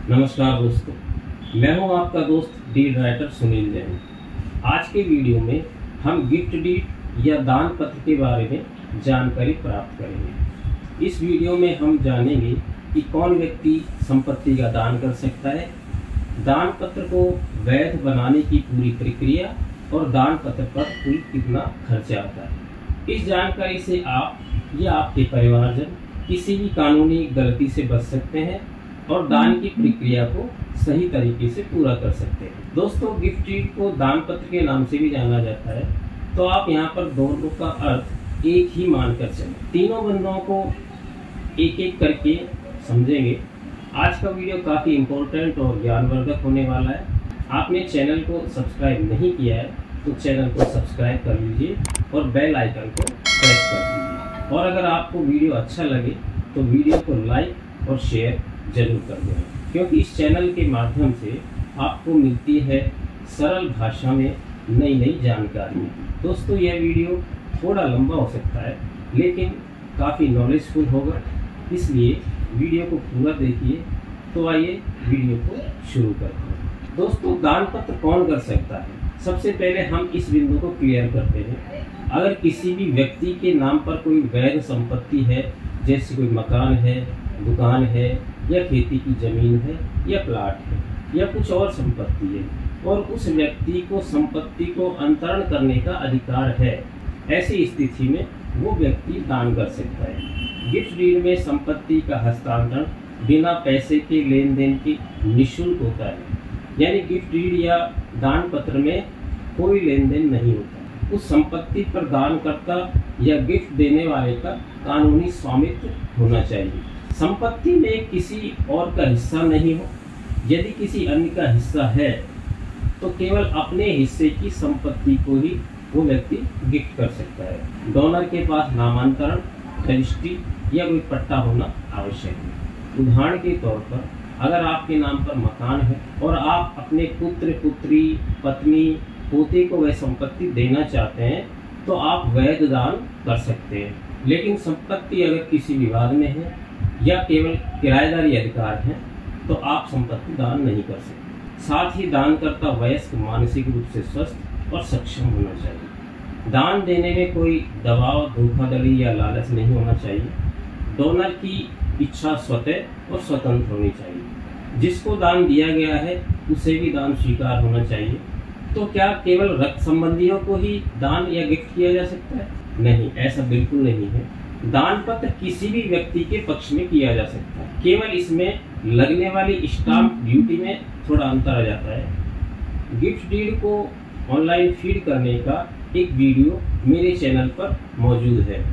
नमस्कार दोस्तों, मैं हूं आपका दोस्त डीड राइटर सुनील जैन। आज के वीडियो में हम गिफ्ट डीड या दान पत्र के बारे में जानकारी प्राप्त करेंगे। इस वीडियो में हम जानेंगे कि कौन व्यक्ति संपत्ति का दान कर सकता है, दान पत्र को वैध बनाने की पूरी प्रक्रिया और दान पत्र पर कुल कितना खर्चा आता है। इस जानकारी से आप या आपके परिवारजन किसी भी कानूनी गलती से बच सकते हैं और दान की प्रक्रिया को सही तरीके से पूरा कर सकते हैं। दोस्तों, गिफ्ट डीड को दान पत्र के नाम से भी जाना जाता है, तो आप यहाँ पर दोनों का अर्थ एक ही मानकर चलें। तीनों बंदों को एक एक करके समझेंगे। आज का वीडियो काफ़ी इम्पोर्टेंट और ज्ञानवर्धक होने वाला है। आपने चैनल को सब्सक्राइब नहीं किया है तो चैनल को सब्सक्राइब कर लीजिए और बेल आइकन को प्रेस कर दीजिए। और अगर आपको वीडियो अच्छा लगे तो वीडियो को लाइक और शेयर जरूर कर दें, क्योंकि इस चैनल के माध्यम से आपको मिलती है सरल भाषा में नई नई जानकारी। दोस्तों, यह वीडियो थोड़ा लंबा हो सकता है लेकिन काफ़ी नॉलेजफुल होगा, इसलिए वीडियो को पूरा देखिए। तो आइए वीडियो को शुरू करते हैं। दोस्तों, दान पत्र कौन कर सकता है? सबसे पहले हम इस बिंदु को क्लियर करते हैं। अगर किसी भी व्यक्ति के नाम पर कोई वैध संपत्ति है, जैसे कोई मकान है, दुकान है या खेती की जमीन है या प्लाट है या कुछ और संपत्ति है, और उस व्यक्ति को संपत्ति को अंतरण करने का अधिकार है, ऐसी स्थिति में वो व्यक्ति दान कर सकता है। गिफ्ट डीड में संपत्ति का हस्तांतरण बिना पैसे के लेन देन की निःशुल्क होता है, यानी गिफ्ट डीड या दान पत्र में कोई लेन देन नहीं होता। उस संपत्ति पर दानकर्ता या गिफ्ट देने वाले का कानूनी स्वामित्व होना चाहिए। संपत्ति में किसी और का हिस्सा नहीं हो। यदि किसी अन्य का हिस्सा है तो केवल अपने हिस्से की संपत्ति को ही वो व्यक्ति गिफ्ट कर सकता है। डोनर के पास नामांतरण, रजिस्ट्री या कोई पट्टा होना आवश्यक है। उदाहरण के तौर पर, अगर आपके नाम पर मकान है और आप अपने पुत्र, पुत्री, पत्नी, पोते को वह संपत्ति देना चाहते हैं तो आप वैध दान कर सकते हैं। लेकिन संपत्ति अगर किसी विवाद में है या केवल किराएदारी अधिकार है तो आप संपत्ति दान नहीं कर सकते। साथ ही दानकर्ता वयस्क, मानसिक रूप से स्वस्थ और सक्षम होना चाहिए। दान देने में कोई दबाव, धोखाधड़ी या लालच नहीं होना चाहिए। डोनर की इच्छा स्वतः और स्वतंत्र होनी चाहिए। जिसको दान दिया गया है उसे भी दान स्वीकार होना चाहिए। तो क्या केवल रक्त संबंधियों को ही दान या गिफ्ट किया जा सकता है? नहीं, ऐसा बिल्कुल नहीं है। दान पत्र किसी भी व्यक्ति के पक्ष में किया जा सकता है, केवल इसमें लगने वाली स्टाम्प ड्यूटी में थोड़ा अंतर आ जाता है। गिफ्ट डीड को ऑनलाइन फीड करने का एक वीडियो मेरे चैनल पर मौजूद है,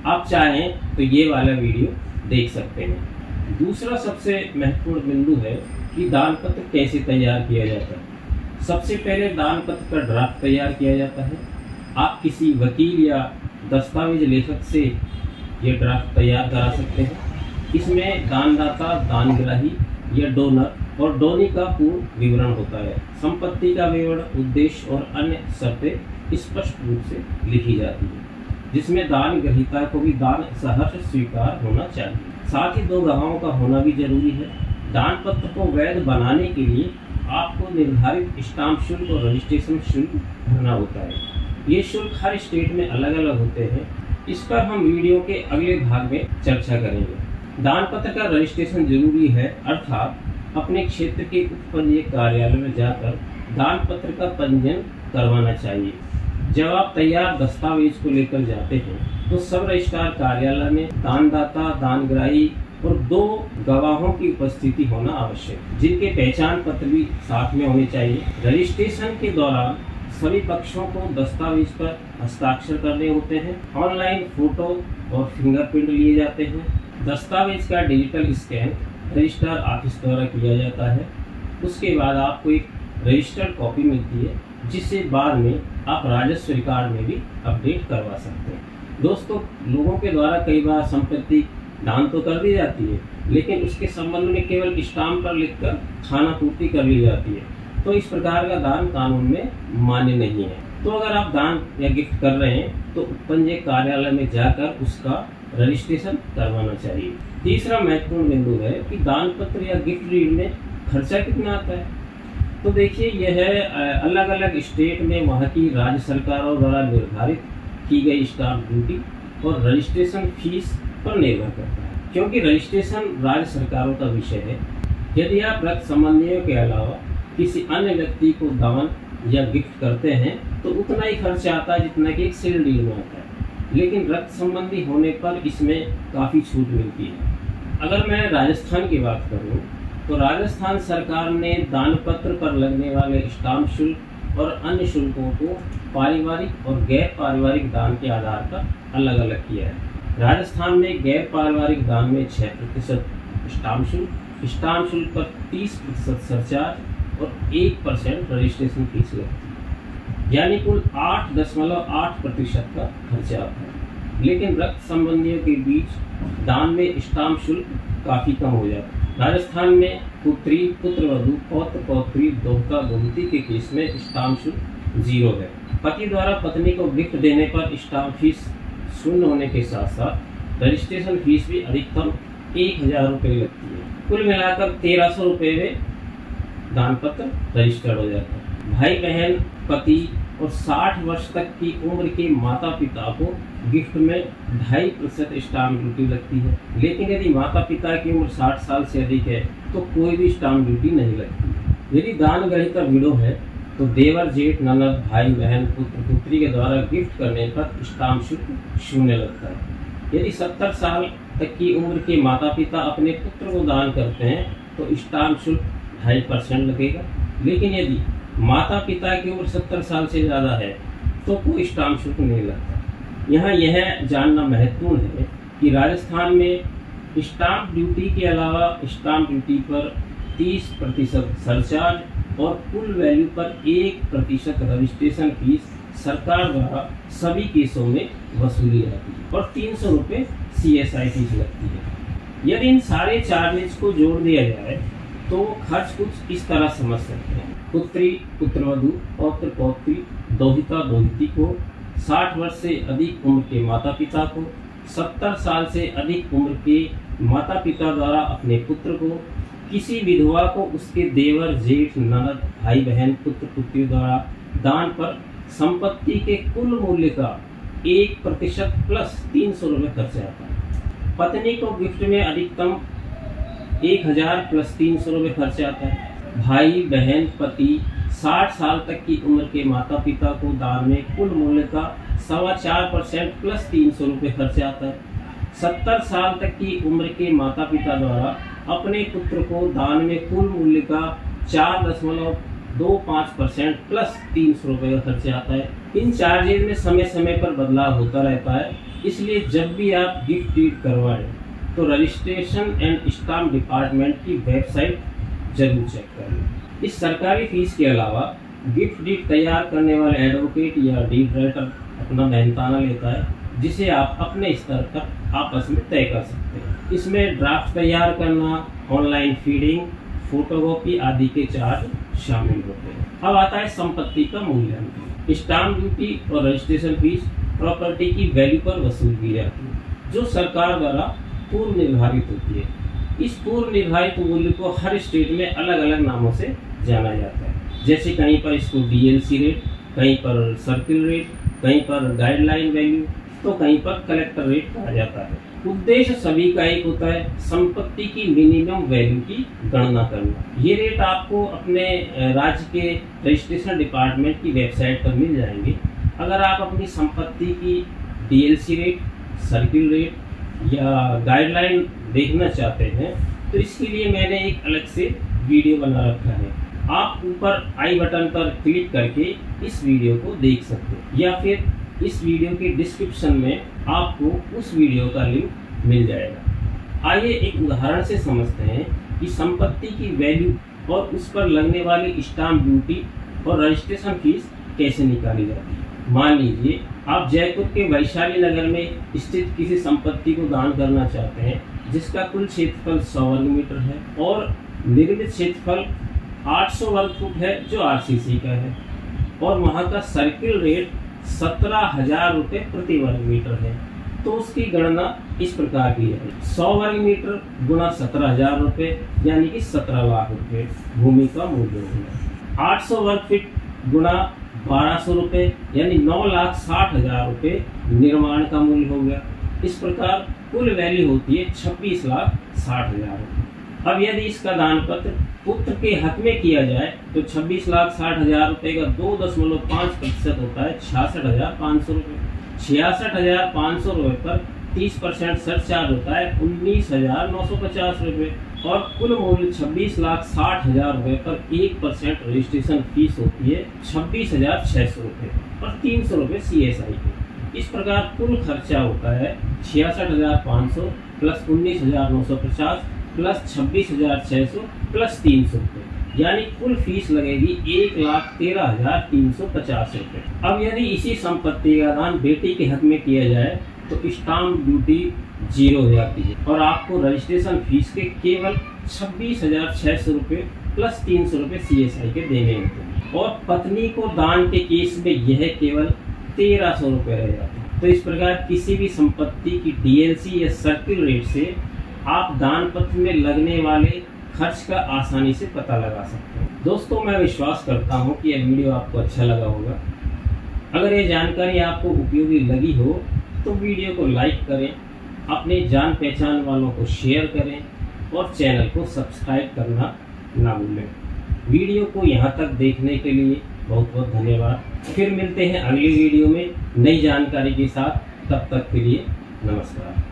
आप चाहें तो ये वाला वीडियो देख सकते हैं। दूसरा सबसे महत्वपूर्ण बिंदु है कि दान पत्र कैसे तैयार किया जाता है। सबसे पहले दान पत्र का ड्राफ्ट तैयार किया जाता है। आप किसी वकील या दस्तावेज लेखक से ये ड्राफ्ट तैयार करा सकते हैं। इसमें दानदाता, दानग्राही या डोनर और डोनी का पूर्ण विवरण होता है। संपत्ति का विवरण, उद्देश्य और अन्य शर्तें स्पष्ट रूप से लिखी जाती है, जिसमें दान ग्रहीता को भी दान सहर्ष स्वीकार होना चाहिए। साथ ही 2 गवाहों का होना भी जरूरी है। दान पत्र को वैध बनाने के लिए आपको निर्धारित स्टाम्प शुल्क और रजिस्ट्रेशन शुल्क भरना होता है। ये शुल्क हर स्टेट में अलग अलग होते हैं। इस पर हम वीडियो के अगले भाग में चर्चा करेंगे। दान पत्र का रजिस्ट्रेशन जरूरी है, अर्थात अपने क्षेत्र के उपपंजीयक कार्यालय में जाकर दान पत्र का पंजीयन करवाना चाहिए। जब आप तैयार दस्तावेज को लेकर जाते हैं तो सब रजिस्ट्रार कार्यालय में दानदाता, दानग्राही और 2 गवाहों की उपस्थिति होना आवश्यक है, जिनके पहचान पत्र भी साथ में होने चाहिए। रजिस्ट्रेशन के दौरान सभी पक्षों को दस्तावेज पर हस्ताक्षर करने होते हैं। ऑनलाइन फोटो और फिंगरप्रिंट लिए जाते हैं। दस्तावेज का डिजिटल स्कैन रजिस्ट्रार ऑफिस द्वारा किया जाता है। उसके बाद आपको एक रजिस्टर्ड कॉपी मिलती है, जिसे बाद में आप राजस्व रिकॉर्ड में भी अपडेट करवा सकते हैं। दोस्तों, लोगों के द्वारा कई बार संपत्ति दान तो कर दी जाती है, लेकिन उसके संबंध में केवल स्टाम्प पर लिखकर खानापूर्ति कर ली जाती है, तो इस प्रकार का दान कानून में मान्य नहीं है। तो अगर आप दान या गिफ्ट कर रहे हैं तो उपपंजीयक कार्यालय में जाकर उसका रजिस्ट्रेशन करवाना चाहिए। तीसरा महत्वपूर्ण बिंदु है कि दान पत्र या गिफ्ट डीड में खर्चा कितना आता है? तो देखिए यह अलग अलग स्टेट में वहाँ की राज्य सरकारों द्वारा निर्धारित की गई स्टाम्प ड्यूटी और रजिस्ट्रेशन फीस पर निर्भर करता है, क्योंकि रजिस्ट्रेशन राज्य सरकारों का विषय है। यदि आप रक्त संबंधियों के अलावा किसी अन्य व्यक्ति को दान या गिफ्ट करते हैं तो उतना ही खर्चा आता है जितना कि एक सेल डील में आता है, लेकिन रक्त संबंधी होने पर इसमें काफ़ी छूट मिलती है। अगर मैं राजस्थान की बात करूं तो राजस्थान सरकार ने दान पत्र पर लगने वाले स्टाम्प शुल्क और अन्य शुल्कों को पारिवारिक और गैर पारिवारिक दान के आधार पर अलग अलग किया है। राजस्थान में गैर पारिवारिक दान में 6% स्टाम्प शुल्क पर 30% सरचार्ज और 1% रजिस्ट्रेशन फीस लगती है, यानी कुल 8.8% का खर्चा आता है। लेकिन रक्त संबंधियों के बीच दान में स्टाम्प शुल्क काफ़ी कम हो जाता है। राजस्थान में पुत्री, पुत्रवधू, पौत्र, पौत्री, दोहता, दोहती के केस में स्टाम्प शुल्क 0 है। पति द्वारा पत्नी को गिफ्ट देने पर स्टाम्प फीस 0 होने के साथ साथ रजिस्ट्रेशन फीस भी अधिकतम 1000 रुपये लगती है। कुल मिलाकर 1300 रुपये में दान पत्र रजिस्टर्ड हो जाता है। भाई बहन, पति और 60 वर्ष तक की उम्र के माता पिता को गिफ्ट में 2.5% स्टाम्प ड्यूटी लगती है, लेकिन यदि माता पिता की उम्र 60 साल से अधिक है तो कोई भी स्टाम्प ड्यूटी नहीं लगती। यदि दान ग्रहीता विडो है तो देवर, जेठ, ननद, भाई बहन, पुत्र पुत्री के द्वारा गिफ्ट करने पर स्टाम्प शुल्क 0 लगता है। यदि 70 साल तक की उम्र के माता पिता अपने पुत्र को दान करते हैं तो स्टाम्प शुल्क 2.5% लगेगा, लेकिन यदि माता पिता की उम्र 70 साल से ज़्यादा है तो कोई स्टाम्प शुल्क नहीं लगता। यहाँ यह जानना महत्वपूर्ण है कि राजस्थान में स्टाम्प ड्यूटी के अलावा स्टाम्प ड्यूटी पर 30% सरचार्ज और कुल वैल्यू पर 1% रजिस्ट्रेशन फीस सरकार द्वारा सभी केसों में वसूली जाती है और 300 रुपये CSI फीस लगती है। यदि इन सारे चार्जेज को जोड़ दिया जाए तो खर्च कुछ इस तरह समझ सकते हैं। पुत्री, पुत्रवधू, पौत्र, पौत्री, दोहिता, दोहिती को 60 वर्ष से अधिक उम्र के माता पिता को, 70 साल से अधिक उम्र के माता पिता द्वारा अपने पुत्र को, किसी विधवा को उसके देवर, जेठ, ननद, भाई बहन, पुत्र पुत्री द्वारा दान पर संपत्ति के कुल मूल्य का 1% प्लस 300 रुपये खर्चा आता है। पत्नी को गिफ्ट में अधिकतम 1000 प्लस 300 रुपये खर्चा आता है। भाई बहन, पति 60 साल तक की उम्र के माता पिता को दान में कुल मूल्य का 4.25% प्लस 300 रुपये खर्चा आता है। 70 साल तक की उम्र के माता पिता द्वारा अपने पुत्र को दान में कुल मूल्य का 4.25% प्लस 300 रुपये का खर्चा आता है। इन चार्जेज में समय समय पर बदलाव होता रहता है, इसलिए जब भी आप गिफ्ट डीड करवाएं तो रजिस्ट्रेशन एंड स्टाम्प डिपार्टमेंट की वेबसाइट जरूर चेक कर लें। इस सरकारी फीस के अलावा गिफ्ट डीड तैयार करने वाले एडवोकेट या डीड राइटर अपना मेहनताना लेता है, जिसे आप अपने स्तर तक आपस में तय कर सकते हैं। इसमें ड्राफ्ट तैयार करना, ऑनलाइन फीडिंग, फोटोकॉपी आदि के चार्ज शामिल होते हैं। अब आता है संपत्ति का मूल्यांकन। स्टाम्प ड्यूटी और रजिस्ट्रेशन फीस प्रॉपर्टी की वैल्यू पर वसूल की जाती है, जो सरकार द्वारा पूर्व निर्धारित होती है। इस पूर्व निर्धारित मूल्य को हर स्टेट में अलग अलग नामों से जाना जाता है, जैसे कहीं पर इसको DLC रेट, कहीं पर सर्किल रेट, कहीं पर गाइडलाइन वैल्यू, तो कहीं पर कलेक्टर रेट कहा जाता है। उद्देश्य सभी का एक होता है, संपत्ति की मिनिमम वैल्यू की गणना करना। ये रेट आपको अपने राज्य के रजिस्ट्रेशन डिपार्टमेंट की वेबसाइट पर मिल जाएंगे। अगर आप अपनी संपत्ति की DLC रेट, सर्किल रेट या गाइडलाइन देखना चाहते हैं तो इसके लिए मैंने एक अलग से वीडियो बना रखा है। आप ऊपर आई बटन पर क्लिक करके इस वीडियो को देख सकते हैं, या फिर इस वीडियो के डिस्क्रिप्शन में आपको उस वीडियो का लिंक मिल जाएगा। आइए एक उदाहरण से समझते हैं कि संपत्ति की वैल्यू और उस पर लगने वाली स्टाम्प ड्यूटी और रजिस्ट्रेशन फीस कैसे निकाली जाती है। मान लीजिए आप जयपुर के वैशाली नगर में स्थित किसी संपत्ति को दान करना चाहते हैं, जिसका कुल क्षेत्रफल 100 वर्ग मीटर है और निर्मित क्षेत्रफल 800 वर्ग फुट है, जो RCC का है, और वहाँ का सर्किल रेट 17,000 रुपये प्रति वर्ग मीटर है। तो उसकी गणना इस प्रकार की है। 100 वर्ग मीटर गुना 17,000 रुपये यानी कि 17 लाख रुपये भूमि का मूल्य होगा। 800 वर्ग फीट गुना 1200 रुपये यानी 9,60,000 रुपये निर्माण का मूल्य हो गया। इस प्रकार कुल वैल्यू होती है 26,60,000 रुपये। अब यदि इसका दान पत्र पुत्र के हक में किया जाए तो 26,60,000 रुपये का 2.5% होता है 66,500 रुपये। 66,500 रुपये पर 30% सरचार्ज होता है 19,950 रुपये और कुल मूल्य 26,60,000 रुपये पर 1% रजिस्ट्रेशन फीस होती है 26,600 रुपये और 300 रुपये CSI की। इस प्रकार कुल खर्चा होता है 66,500 प्लस 19,950 प्लस 26,600 प्लस 300 रुपये यानी कुल फीस लगेगी 1,13,350 रुपये। अब यदि इसी संपत्ति का दान बेटी के हक में किया जाए तो स्टाम्प ड्यूटी 0 हो जाती है और आपको रजिस्ट्रेशन फीस के केवल 26,600 रुपये प्लस 300 रुपये CSI के देने होते हैं और पत्नी को दान के केस में यह केवल 1,300 रुपये रह जाते हैं। तो इस प्रकार किसी भी संपत्ति की DLC या सर्किल रेट से आप दान पत्र में लगने वाले खर्च का आसानी से पता लगा सकते हैं। दोस्तों, मैं विश्वास करता हूं कि यह वीडियो आपको अच्छा लगा होगा। अगर ये जानकारी आपको उपयोगी लगी हो तो वीडियो को लाइक करें, अपने जान पहचान वालों को शेयर करें और चैनल को सब्सक्राइब करना ना भूलें। वीडियो को यहाँ तक देखने के लिए बहुत बहुत धन्यवाद। फिर मिलते हैं अगली वीडियो में नई जानकारी के साथ। तब तक के लिए नमस्कार।